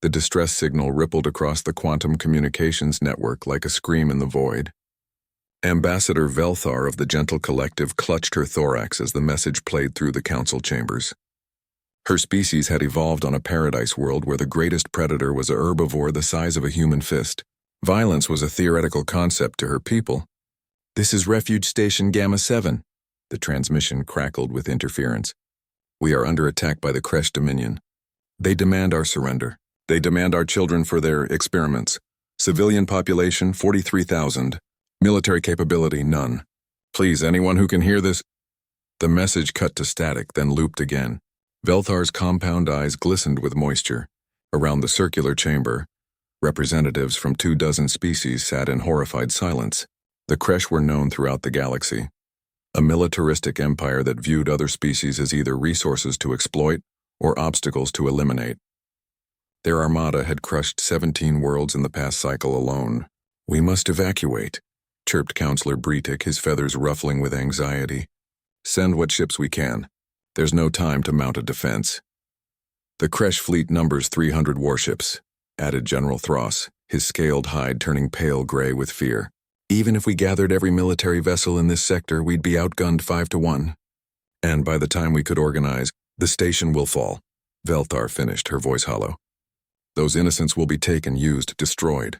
The distress signal rippled across the quantum communications network like a scream in the void. Ambassador Velthar of the Gentle Collective clutched her thorax as the message played through the council chambers. Her species had evolved on a paradise world where the greatest predator was a herbivore the size of a human fist. Violence was a theoretical concept to her people. "This is Refuge Station Gamma 7. The transmission crackled with interference. "We are under attack by the Kresh Dominion. They demand our surrender. They demand our children for their experiments. Civilian population, 43,000. Military capability, none. Please, anyone who can hear this." The message cut to static, then looped again. Velthar's compound eyes glistened with moisture. Around the circular chamber, representatives from 24 species sat in horrified silence. The Kresh were known throughout the galaxy. A militaristic empire that viewed other species as either resources to exploit or obstacles to eliminate. Their armada had crushed 17 worlds in the past cycle alone. "We must evacuate," chirped Counselor Bretic, his feathers ruffling with anxiety. "Send what ships we can. There's no time to mount a defense." "The Kresh fleet numbers 300 warships," added General Thross, his scaled hide turning pale gray with fear. "Even if we gathered every military vessel in this sector, we'd be outgunned 5-1. And by the time we could organize, the station will fall." Velthar finished, her voice hollow. "Those innocents will be taken, used, destroyed."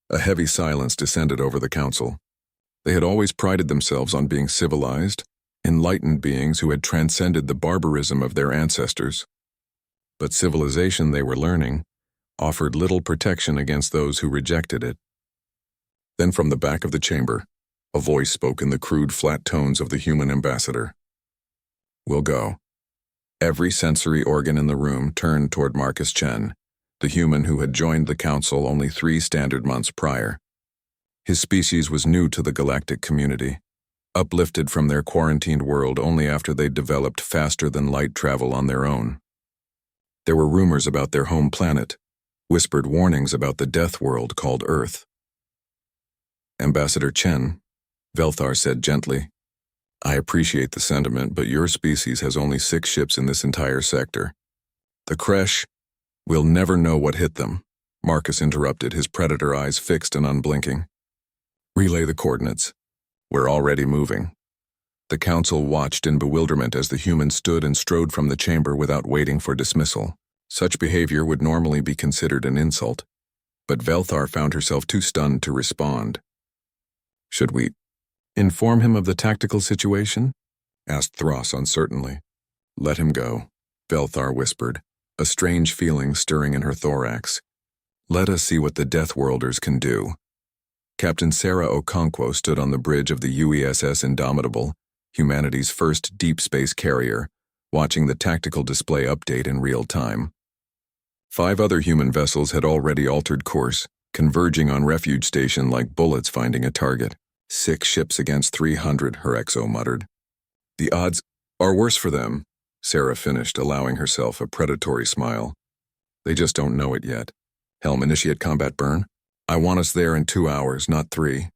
A heavy silence descended over the council. They had always prided themselves on being civilized, enlightened beings who had transcended the barbarism of their ancestors. But civilization, they were learning, offered little protection against those who rejected it. Then from the back of the chamber, a voice spoke in the crude, flat tones of the human ambassador. "We'll go." Every sensory organ in the room turned toward Marcus Chen, the human who had joined the council only 3 standard months prior. His species was new to the galactic community, uplifted from their quarantined world only after they'd developed faster-than-light travel on their own. There were rumors about their home planet, whispered warnings about the death world called Earth. "Ambassador Chen," Velthar said gently, "I appreciate the sentiment, but your species has only 6 ships in this entire sector. The Kresh will never know what hit them," Marcus interrupted, his predator eyes fixed and unblinking. "Relay the coordinates. We're already moving." The council watched in bewilderment as the human stood and strode from the chamber without waiting for dismissal. Such behavior would normally be considered an insult, but Velthar found herself too stunned to respond. "Should we inform him of the tactical situation?" asked Thross uncertainly. "Let him go," Velthar whispered, a strange feeling stirring in her thorax. "Let us see what the Deathworlders can do." Captain Sarah Okonkwo stood on the bridge of the UESS Indomitable, humanity's first deep space carrier, watching the tactical display update in real time. 5 other human vessels had already altered course, converging on Refuge Station like bullets finding a target. 6 ships against 300, her XO muttered. "The odds are worse for them," Sarah finished, allowing herself a predatory smile. "They just don't know it yet. Helm, initiate combat burn. I want us there in 2 hours, not 3.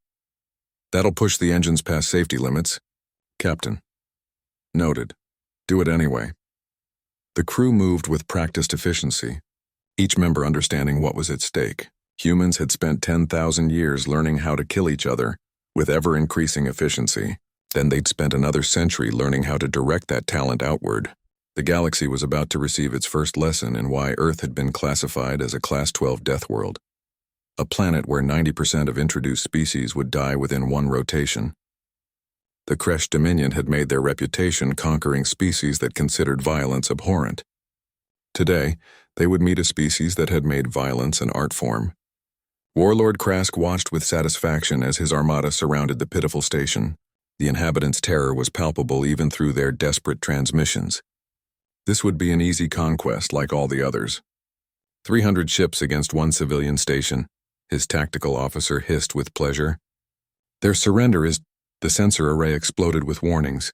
That'll push the engines past safety limits." "Captain." "Noted. Do it anyway." The crew moved with practiced efficiency, each member understanding what was at stake. Humans had spent 10,000 years learning how to kill each other, with ever-increasing efficiency. Then they'd spent another century learning how to direct that talent outward. The galaxy was about to receive its first lesson in why Earth had been classified as a Class 12 death world. A planet where 90% of introduced species would die within 1 rotation. The Kresh Dominion had made their reputation conquering species that considered violence abhorrent. Today, they would meet a species that had made violence an art form. Warlord Krask watched with satisfaction as his armada surrounded the pitiful station. The inhabitants' terror was palpable even through their desperate transmissions. This would be an easy conquest like all the others. 300 ships against 1 civilian station, his tactical officer hissed with pleasure. "Their surrender is—" The sensor array exploded with warnings.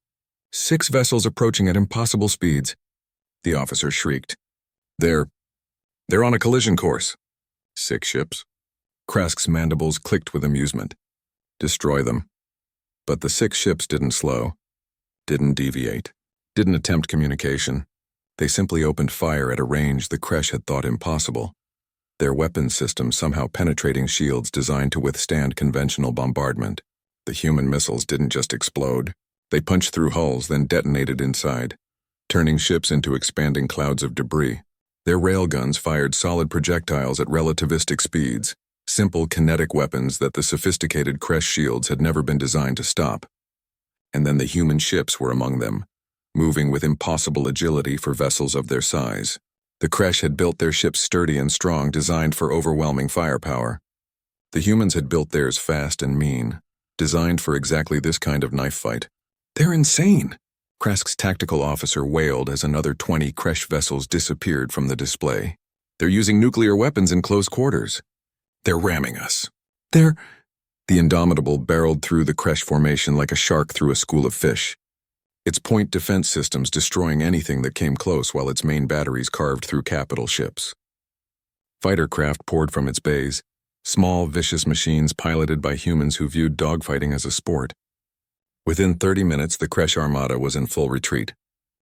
6 vessels approaching at impossible speeds. The officer shrieked. They're on a collision course." 6 ships. Krask's mandibles clicked with amusement. "Destroy them." But the 6 ships didn't slow, didn't deviate, didn't attempt communication. They simply opened fire at a range the Kresh had thought impossible, their weapons system somehow penetrating shields designed to withstand conventional bombardment. The human missiles didn't just explode. They punched through hulls, then detonated inside, turning ships into expanding clouds of debris. Their railguns fired solid projectiles at relativistic speeds, simple kinetic weapons that the sophisticated Kresh shields had never been designed to stop. And then the human ships were among them, moving with impossible agility for vessels of their size. The Kresh had built their ships sturdy and strong, designed for overwhelming firepower. The humans had built theirs fast and mean, designed for exactly this kind of knife fight. "They're insane!" Kresk's tactical officer wailed as another 20 Kresh vessels disappeared from the display. "They're using nuclear weapons in close quarters. They're ramming us. They're—" The Indomitable barreled through the Kresh formation like a shark through a school of fish, its point defense systems destroying anything that came close while its main batteries carved through capital ships. Fighter craft poured from its bays, small, vicious machines piloted by humans who viewed dogfighting as a sport. Within 30 minutes, the Kresh Armada was in full retreat.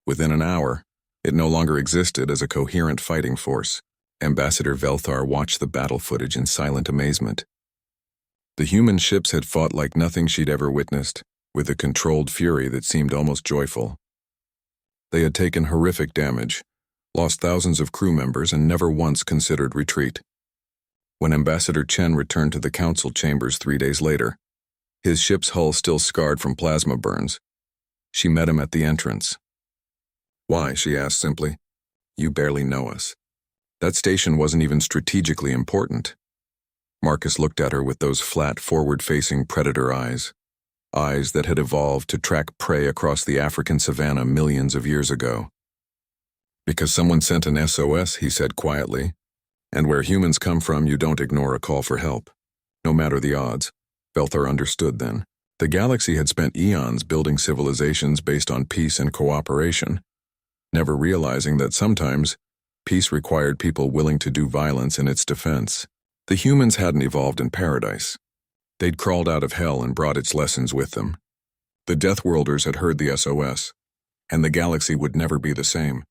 Within an hour, it no longer existed as a coherent fighting force. Ambassador Velthar watched the battle footage in silent amazement. The human ships had fought like nothing she'd ever witnessed, with a controlled fury that seemed almost joyful. They had taken horrific damage, lost thousands of crew members, and never once considered retreat. When Ambassador Chen returned to the council chambers 3 days later, his ship's hull still scarred from plasma burns, she met him at the entrance. "Why?" she asked simply. "You barely know us. That station wasn't even strategically important." Marcus looked at her with those flat, forward-facing predator eyes that had evolved to track prey across the African savanna millions of years ago. "Because someone sent an SOS," he said quietly. "And where humans come from, you don't ignore a call for help, no matter the odds." Velthar understood then. The galaxy had spent eons building civilizations based on peace and cooperation, never realizing that sometimes peace required people willing to do violence in its defense. The humans hadn't evolved in paradise. They'd crawled out of hell and brought its lessons with them. The Deathworlders had heard the SOS, and the galaxy would never be the same.